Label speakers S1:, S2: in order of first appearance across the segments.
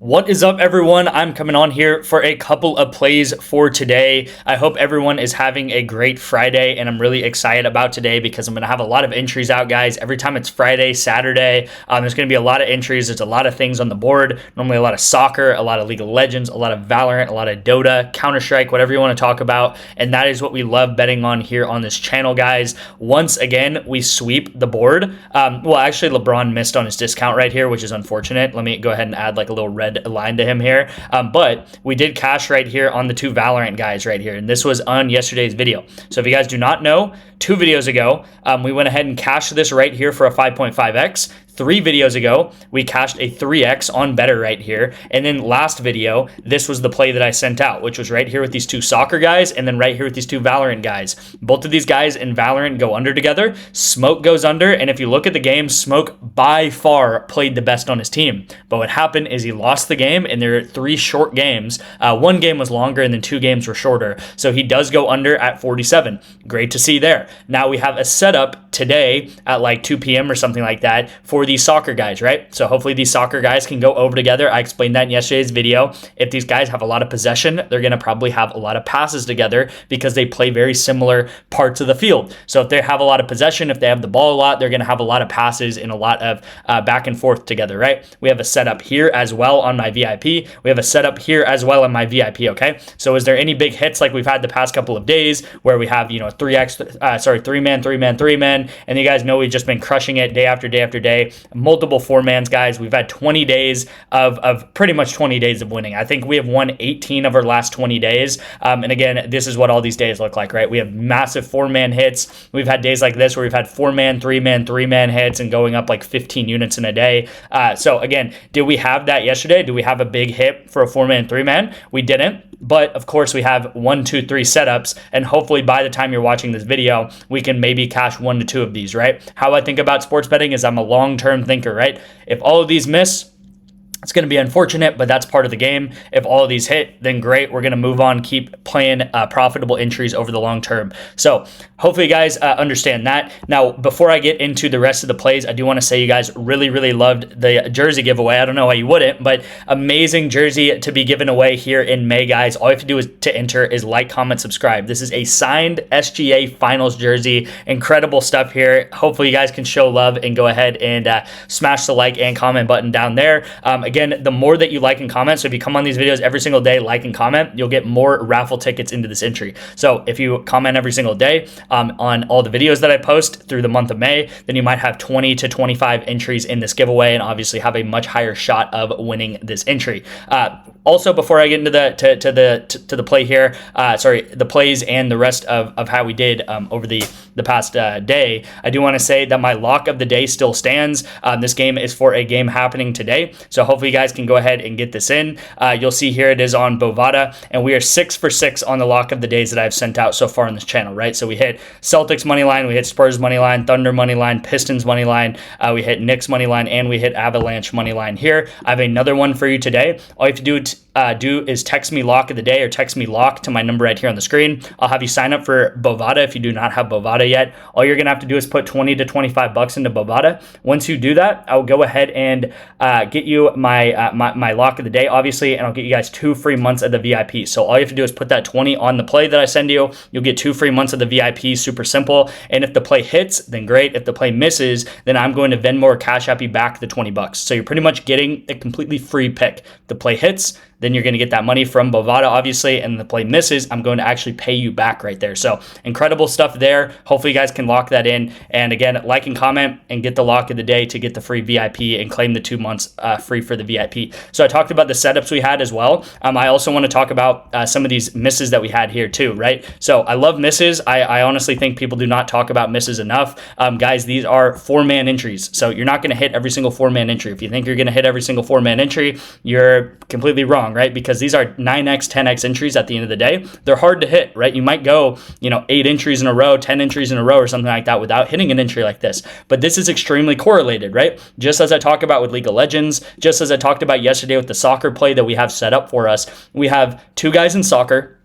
S1: What is up, everyone? I'm coming on here for a couple of plays for today. I hope everyone is having a great Friday, and I'm really excited about today because I'm going to have a lot of entries out, guys. Every time it's Friday, Saturday, there's going to be a lot of entries. There's a lot of things on the board. Normally a lot of soccer, a lot of League of Legends, a lot of Valorant, a lot of Dota, Counter-Strike, whatever you want to talk about, and that is what we love betting on here on this channel, guys. Once again, we sweep the board. Well, actually, LeBron missed on his discount right here, which is unfortunate. Let me go ahead and add like a little red line to him here, but we did cash right here on the two Valorant guys right here, and this was on yesterday's video. So if you guys do not know, 2 videos ago, we went ahead and cashed this right here for a 5.5x. 3 videos ago, we cashed a 3x on better right here. And then last video, this was the play that I sent out, which was right here with these two soccer guys and then right here with these two Valorant guys. Both of these guys in Valorant go under together. Smoke goes under. And if you look at the game, Smoke by far played the best on his team. But what happened is he lost the game, and there are 3 short games. 1 game was longer and then 2 games were shorter. So he does go under at 47. Great to see there. Now we have a setup today at like 2 p.m. or something like that for these soccer guys, right? So hopefully these soccer guys can go over together. I explained that in yesterday's video. If these guys have a lot of possession, they're going to probably have a lot of passes together because they play very similar parts of the field. So if they have a lot of possession, if they have the ball a lot, they're going to have a lot of passes and a lot of back and forth together, right? We have a setup here as well on my VIP. We have a setup here as well on my VIP, okay? So is there any big hits like we've had the past couple of days where we have, 3-man, 3-man, 3-man, and you guys know we've just been crushing it day after day after day. Multiple 4-mans, guys. We've had 20 days of pretty much 20 days of winning. I think we have won 18 of our last 20 days. And again, this is what all these days look like, right? We have massive 4-man hits. We've had days like this where we've had 4-man, 3-man, 3-man hits and going up like 15 units in a day. So again, did we have that yesterday? Did we have a big hit for a 4-man, 3-man? We didn't. But of course, we have 1, 2, 3 setups, and hopefully by the time you're watching this video, we can maybe cash 1 to 2 of these, right? How I think about sports betting is I'm a long-term thinker, right? If all of these miss, it's going to be unfortunate, but that's part of the game. If all of these hit, then great. We're going to move on, keep playing profitable entries over the long term. So hopefully you guys understand that. Now, before I get into the rest of the plays, I do want to say you guys really, really loved the jersey giveaway. I don't know why you wouldn't, but amazing jersey to be given away here in May, guys. All you have to do to enter is like, comment, subscribe. This is a signed SGA Finals jersey. Incredible stuff here. Hopefully you guys can show love and go ahead and smash the like and comment button down there. Again, the more that you like and comment, so if you come on these videos every single day, like and comment, you'll get more raffle tickets into this entry. So if you comment every single day on all the videos that I post through the month of May, then you might have 20 to 25 entries in this giveaway and obviously have a much higher shot of winning this entry. Also, before I get into the play here, the plays and the rest of how we did over the past day, I do want to say that my lock of the day still stands. This game is for a game happening today, so hopefully you guys can go ahead and get this in. You'll see here it is on Bovada, and we are 6 for 6 on the lock of the days that I've sent out so far on this channel, right? So we hit Celtics money line, we hit Spurs money line, Thunder money line, Pistons money line, we hit Knicks money line, and we hit Avalanche money line here. I have another one for you today. All you have to do is text me lock of the day or text me lock to my number right here on the screen. I'll have you sign up for Bovada if you do not have Bovada yet. All you're going to have to do is put 20 to 25 bucks into Bovada. Once you do that, I'll go ahead and get you my lock of the day, obviously, and I'll get you guys 2 free months of the VIP. So all you have to do is put that 20 on the play that I send you. You'll get 2 free months of the VIP, super simple. And if the play hits, then great. If the play misses, then I'm going to Venmo or Cash App you back the 20 bucks. So you're pretty much getting a completely free pick. If the play hits, then you're going to get that money from Bovada, obviously, and the play misses, I'm going to actually pay you back right there. So incredible stuff there. Hopefully you guys can lock that in. And again, like and comment and get the lock of the day to get the free VIP and claim the 2 months free for the VIP. So I talked about the setups we had as well. I also want to talk about some of these misses that we had here too, right? So I love misses. I honestly think people do not talk about misses enough. Guys, these are 4-man entries. So you're not going to hit every single 4-man entry. If you think you're going to hit every single 4-man entry, you're completely wrong, right? Because these are 9x, 10x entries at the end of the day. They're hard to hit, right? You might go, 8 entries in a row, 10 entries in a row or something like that without hitting an entry like this. But this is extremely correlated, right? Just as I talked about with League of Legends, just as I talked about yesterday with the soccer play that we have set up for us, we have 2 guys in soccer,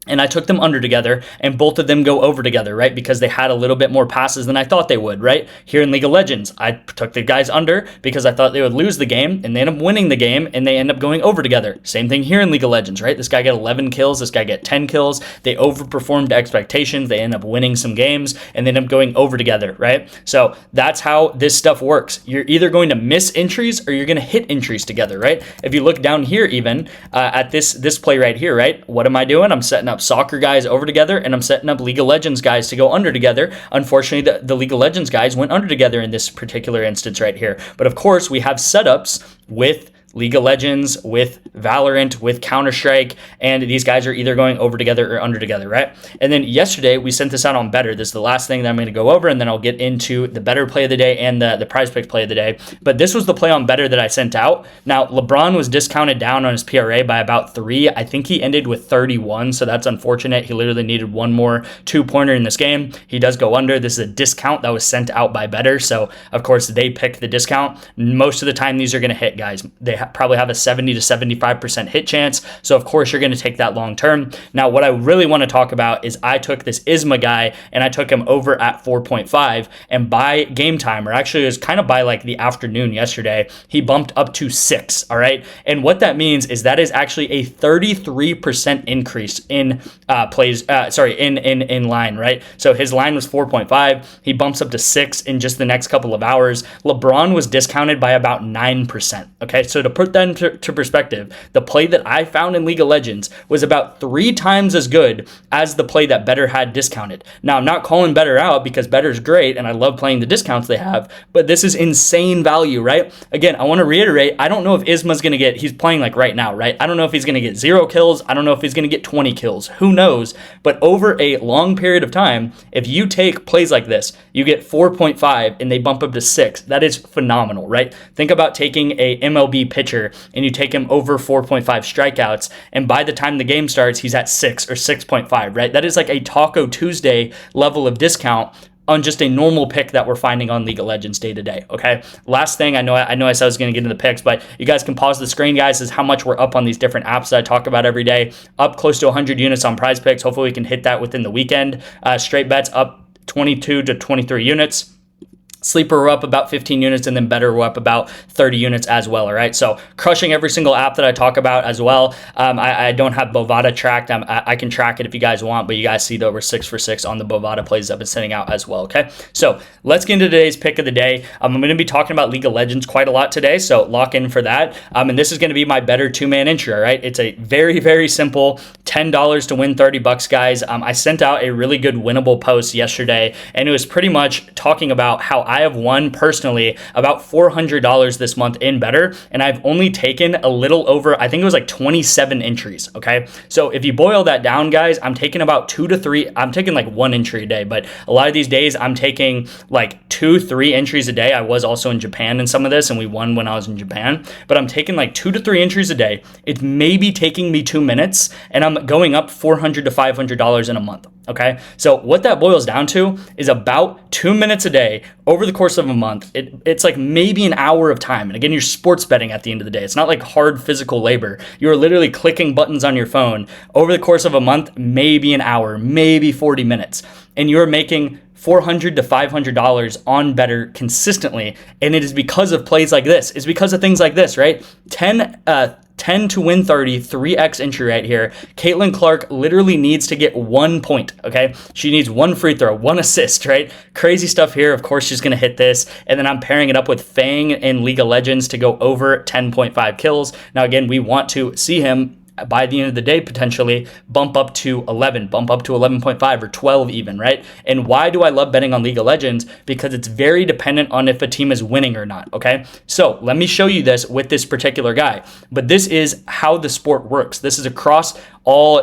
S1: and I took them under together, and both of them go over together, right? Because they had a little bit more passes than I thought they would, right? Here in League of Legends, I took the guys under because I thought they would lose the game, and they end up winning the game, and they end up going over together. Same thing here in League of Legends, right? This guy got 11 kills, this guy got 10 kills. They overperformed expectations. They end up winning some games, and they end up going over together, right? So that's how this stuff works. You're either going to miss entries or you're going to hit entries together, right? If you look down here even at this play right here, right? What am I doing? I'm setting up soccer guys over together, and I'm setting up League of Legends guys to go under together. Unfortunately, the League of Legends guys went under together in this particular instance right here. But of course, we have setups with League of Legends, with Valorant, with Counter-Strike, and these guys are either going over together or under together, right? And then yesterday, we sent this out on Better. This is the last thing that I'm going to go over, and then I'll get into the Better play of the day and the Prizepicks play of the day. But this was the play on Better that I sent out. Now, LeBron was discounted down on his PRA by about 3. I think he ended with 31, so that's unfortunate. He literally needed one more two-pointer in this game. He does go under. This is a discount that was sent out by Better, so of course, they pick the discount. Most of the time, these are going to hit, guys. They probably have a 70 to 75% hit chance. So of course you're going to take that long term. Now what I really want to talk about is I took this Isma guy and I took him over at 4.5, and by game time, or actually it was kind of by like the afternoon yesterday, he bumped up to 6. All right. And what that means is that is actually a 33% increase in in line, right? So his line was 4.5. He bumps up to 6 in just the next couple of hours. LeBron was discounted by about 9%. Okay. So to put that into perspective, the play that I found in League of Legends was about 3 times as good as the play that Better had discounted. Now, I'm not calling Better out because Better's great and I love playing the discounts they have, but this is insane value, right? Again, I want to reiterate, I don't know if Isma's going to he's playing like right now, right? I don't know if he's going to get 0 kills. I don't know if he's going to get 20 kills. Who knows? But over a long period of time, if you take plays like this, you get 4.5 and they bump up to 6. That is phenomenal, right? Think about taking a MLB pitcher and you take him over 4.5 strikeouts, and by the time the game starts, he's at 6 or 6.5, right? That is like a Taco Tuesday level of discount on just a normal pick that we're finding on League of Legends day to day, okay? Last thing, I know I said I was going to get into the picks, but you guys can pause the screen, guys. This is how much we're up on these different apps that I talk about every day. Up close to 100 units on Prizepicks. Hopefully we can hit that within the weekend. Straight bets up 22 to 23 units. Sleeper, we're up about 15 units, and then Better, we're up about 30 units as well, all right? So crushing every single app that I talk about as well. I don't have Bovada tracked. I can track it if you guys want, but you guys see that we're 6 for 6 on the Bovada plays I've been sending out as well, okay? So let's get into today's pick of the day. I'm going to be talking about League of Legends quite a lot today, so lock in for that. And this is going to be my Better 2-man entry, all right? It's a very, very simple $10 to win $30, guys. I sent out a really good winnable post yesterday, and it was pretty much talking about how I have won personally about $400 this month in Better, and I've only taken a little over, I think it was like 27 entries, okay? So if you boil that down, guys, I'm taking about 2 to 3, I'm taking like 1 entry a day, but a lot of these days I'm taking like 2-3 entries a day. I was also in Japan in some of this, and we won when I was in Japan, but I'm taking like 2 to 3 entries a day. It's maybe taking me 2 minutes, and I'm going up $400 to $500 in a month. Okay, so what that boils down to is about 2 minutes a day over the course of a month. It's like maybe an hour of time. And again, you're sports betting at the end of the day. It's not like hard physical labor. You're literally clicking buttons on your phone over the course of a month, maybe an hour, maybe 40 minutes. And you're making $400 to $500 on Better consistently. And it is because of plays like this. It's because of things like this, right? 10 to win 30, 3x entry right here. Caitlin Clark literally needs to get 1 point, okay? She needs 1 free throw, 1 assist, right? Crazy stuff here. Of course, she's going to hit this. And then I'm pairing it up with Fang in League of Legends to go over 10.5 kills. Now, again, we want to see him by the end of the day, potentially bump up to 11, bump up to 11.5 or 12 even, right? And why do I love betting on League of Legends? Because it's very dependent on if a team is winning or not, okay? So let me show you this with this particular guy. But this is how the sport works. This is across all,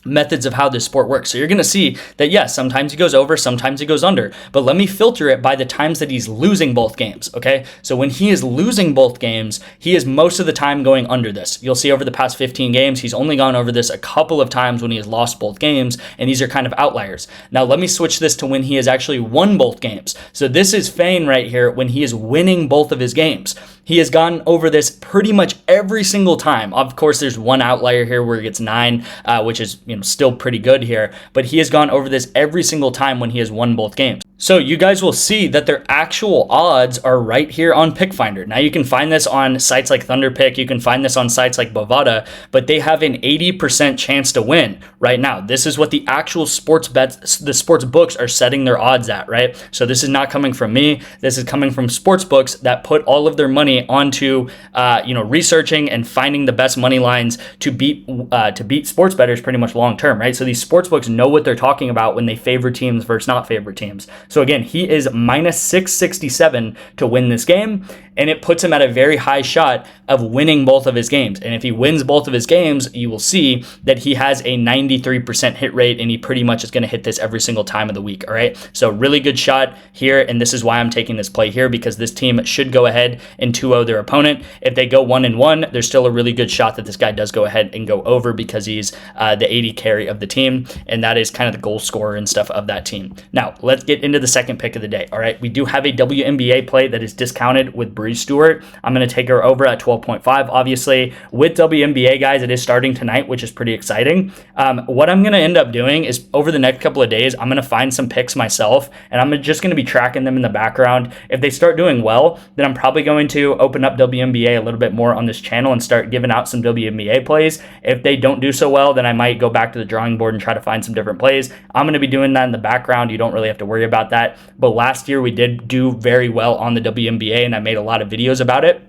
S1: methods of how this sport works. So you're going to see that, yes, sometimes he goes over, sometimes he goes under, but let me filter it by the times that he's losing both games, okay? So when he is losing both games, he is most of the time going under this. You'll see over the past 15 games, he's only gone over this a couple of times when he has lost both games, and these are kind of outliers. Now let me switch this to when he has actually won both games. So this is Fane right here when he is winning both of his games. He has gone over this pretty much every single time. Of course, there's one outlier here where he gets 9, which is still pretty good here. But he has gone over this every single time when he has won both games. So you guys will see that their actual odds are right here on Pick Finder. Now you can find this on sites like ThunderPick, you can find this on sites like Bovada, but they have an 80% chance to win right now. This is what the actual sports bets, the sports books are setting their odds at, right? So this is not coming from me. This is coming from sports books that put all of their money onto researching and finding the best money lines to beat sports bettors pretty much long term, right? So these sports books know what they're talking about when they favor teams versus not favor teams. So again, he is minus 667 to win this game, and it puts him at a very high shot of winning both of his games. And if he wins both of his games, you will see that he has a 93% hit rate, and he pretty much is going to hit this every single time of the week, all right? So really good shot here, and this is why I'm taking this play here, because this team should go ahead and 2-0 their opponent. If they go 1-1, there's still a really good shot that this guy does go ahead and go over, because he's the 80 carry of the team, and that is kind of the goal scorer and stuff of that team. Now, let's get into the second pick of the day, all right? We do have a WNBA play that is discounted with Breeze Stewart. I'm going to take her over at 12.5. Obviously, with WNBA, guys, it is starting tonight, which is pretty exciting. What I'm going to end up doing is over the next couple of days, I'm going to find some picks myself, and I'm just going to be tracking them in the background. If they start doing well, then I'm probably going to open up WNBA a little bit more on this channel and start giving out some WNBA plays. If they don't do so well, then I might go back to the drawing board and try to find some different plays. I'm going to be doing that in the background. You don't really have to worry about that. But last year we did do very well on the WNBA, and I made a lot of videos about it.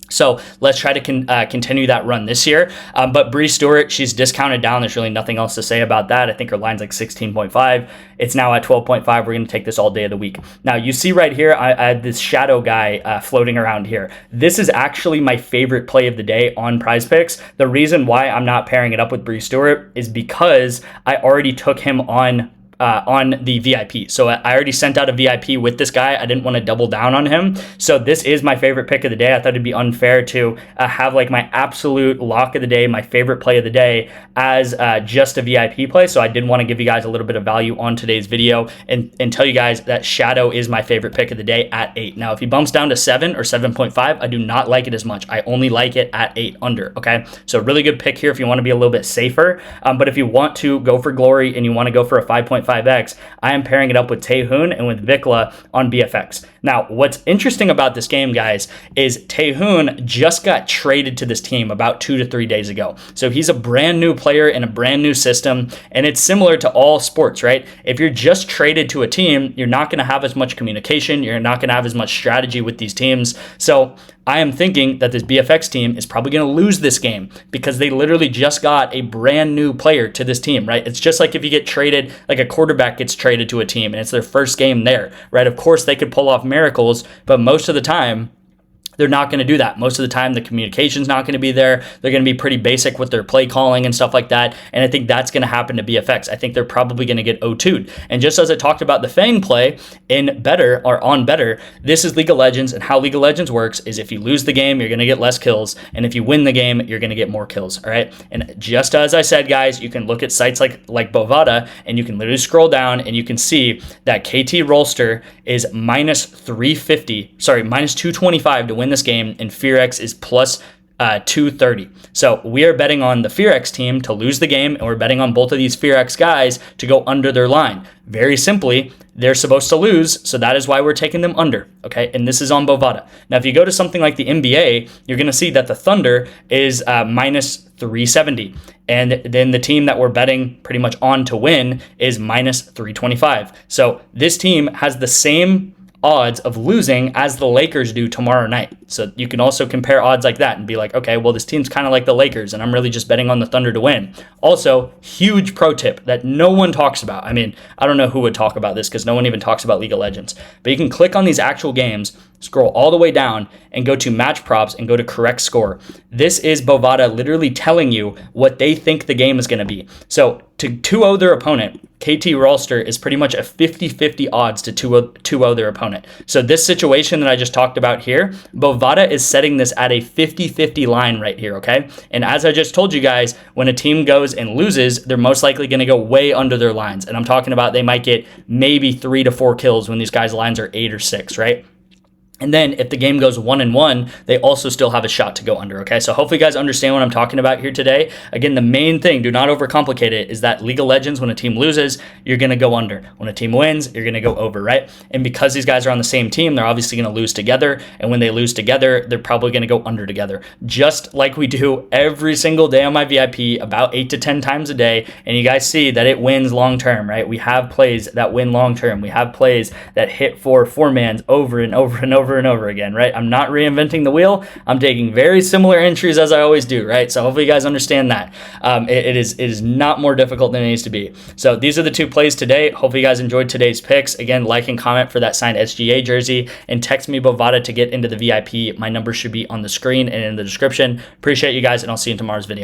S1: So let's try to continue that run this year. But Bree Stewart, she's discounted down. There's really nothing else to say about that. I think her line's like 16.5. It's now at 12.5. We're going to take this all day of the week. Now, you see right here, I had this shadow guy floating around here. This is actually my favorite play of the day on Prizepicks. The reason why I'm not pairing it up with Bree Stewart is because I already took him on the VIP. So I already sent out a VIP with this guy. I didn't want to double down on him. So this is my favorite pick of the day. I thought it'd be unfair to have like my absolute lock of the day, my favorite play of the day as just a VIP play. So I did want to give you guys a little bit of value on today's video and tell you guys that Shadow is my favorite pick of the day at 8. Now, if he bumps down to 7 or 7.5, I do not like it as much. I only like it at 8 under, okay? So really good pick here if you want to be a little bit safer. But if you want to go for glory and you want to go for a 5.5x, I am pairing it up with Taehoon and with Vikla on BFX. Now, what's interesting about this game, guys, is Taehoon just got traded to this team about 2 to 3 days ago. So he's a brand new player in a brand new system, and it's similar to all sports, right? If you're just traded to a team, you're not going to have as much communication. You're not going to have as much strategy with these teams. So I am thinking that this BFX team is probably going to lose this game because they literally just got a brand new player to this team, right? It's just like if you get traded, like a quarterback gets traded to a team and it's their first game there, right? Of course, they could pull off miracles, but most of the time, they're not going to do that. Most of the time, the communication's not going to be there. They're going to be pretty basic with their play calling and stuff like that. And I think that's going to happen to BFX. I think they're probably going to get O2'd. And just as I talked about the Fang play in Better or on Better, this is League of Legends. And how League of Legends works is if you lose the game, you're going to get less kills. And if you win the game, you're going to get more kills. All right. And just as I said, guys, you can look at sites like Bovada and you can literally scroll down and you can see that KT Rolster is minus 225 to win this game, and FearX is plus 230. So we are betting on the FearX team to lose the game, and we're betting on both of these FearX guys to go under their line. Very simply, they're supposed to lose, so that is why we're taking them under, okay? And this is on Bovada. Now, if you go to something like the NBA, you're going to see that the Thunder is minus 370, and then the team that we're betting pretty much on to win is minus 325. So this team has the same odds of losing as the Lakers do tomorrow night. So you can also compare odds like that and be like, okay, well, this team's kind of like the Lakers, and I'm really just betting on the Thunder to win. Also, huge pro tip that no one talks about. I mean, I don't know who would talk about this because no one even talks about League of Legends. But you can click on these actual games, scroll all the way down, and go to match props and go to correct score. This is Bovada literally telling you what they think the game is going to be. So to 2-0 their opponent, KT Rolster is pretty much a 50-50 odds to 2-0 their opponent. So this situation that I just talked about here, Bovada is setting this at a 50-50 line right here, okay? And as I just told you guys, when a team goes and loses, they're most likely going to go way under their lines. And I'm talking about they might get maybe 3 to 4 kills when these guys' lines are 8 or 6, right? And then if the game goes 1-1, they also still have a shot to go under, okay? So hopefully you guys understand what I'm talking about here today. Again, the main thing, do not overcomplicate it, is that League of Legends, when a team loses, you're going to go under. When a team wins, you're going to go over, right? And because these guys are on the same team, they're obviously going to lose together. And when they lose together, they're probably going to go under together. Just like we do every single day on my VIP, about 8 to 10 times a day. And you guys see that it wins long term, right? We have plays that win long term. We have plays that hit for four-mans over and over and over and over again, right? I'm not reinventing the wheel. I'm taking very similar entries as I always do, right? So hopefully you guys understand that. It is not more difficult than it needs to be. So these are the two plays today. Hopefully you guys enjoyed today's picks. Again, like and comment for that signed SGA jersey, and text me Bovada to get into the VIP. My number should be on the screen and in the description. Appreciate you guys, and I'll see you in tomorrow's video.